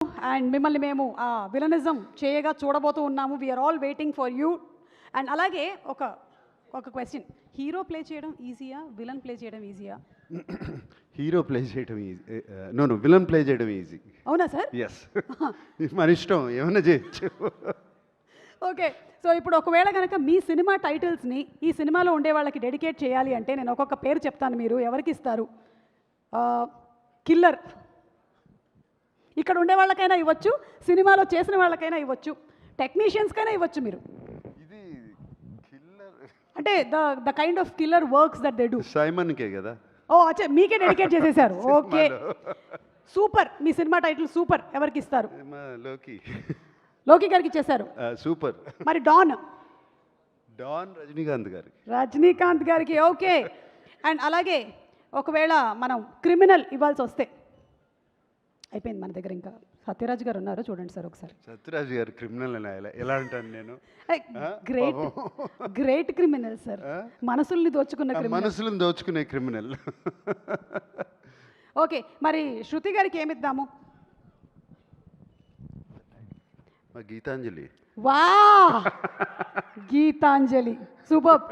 And మిమ్మల్ని మేము villainism చేయగా చూడబోతూ ఉన్నాము. We are all waiting for you. And అలాగే ఒక ఒక క్వశ్చన్, హీరో ప్లే చేయడం ఈజీయా, విలన్ ప్లే చేయడం ఈజీయా? హీరో ప్లే చేయడం ఈజీ, నో విలన్ ప్లే చేయడం ఈజీ. అవునా సార్? ఎస్, మన ఇష్టం ఏమైనా చేయొచ్చు. ఓకే, సో ఇప్పుడు ఒకవేళ కనుక మీ సినిమా టైటిల్స్ని ఈ సినిమాలో ఉండే వాళ్ళకి డెడికేట్ చేయాలి అంటే నేను ఒక్కొక్క పేరు చెప్తాను, మీరు ఎవరికి ఇస్తారు? కిల్లర్ ఇక్కడ ఉండే వాళ్ళకైనా ఇవ్వచ్చు, సినిమాలో చేసిన వాళ్ళకైనా ఇవ్వచ్చు, టెక్నీషియన్స్కైనా ఇవ్వచ్చు. మీరు ఇది కిల్లర్ అంటే the kind of killer works that they do. సైమన్కే కదా. ఓ అచ్చా, మీకే డెడికేట్ చేసేసారు. Okay, super. మీ సినిమా టైటిల్ సూపర్. ఎవరికి ఇస్తారు? లోకి. లోకి గారికి ఇచ్చేశారు. సూపర్. మరి డాన్? డాన్ రజనీకాంత్ గారికి. రజనీకాంత్ గారికి. ఓకే. అండ్ అలాగే ఒకవేళ మనం క్రిమినల్ ఇవ్వాల్సి వస్తే, అయిపోయింది మన దగ్గర, ఇంకా సత్యరాజ్ గారు ఉన్నారు, చూడండి సార్ ఒకసారి. సత్యరాజ్ గారు క్రిమినల్ ఎలా అంటాను నేను? గ్రేట్ గ్రేట్ క్రిమినల్ సార్, మనసుల్ని దోచుకున్న క్రిమినల్. మనసులను దోచుకునే క్రిమినల్. ఓకే, మరి శృతి గారికి ఏమిద్దాము? గీతాంజలి. వా, గీతాంజలి, సూపర్.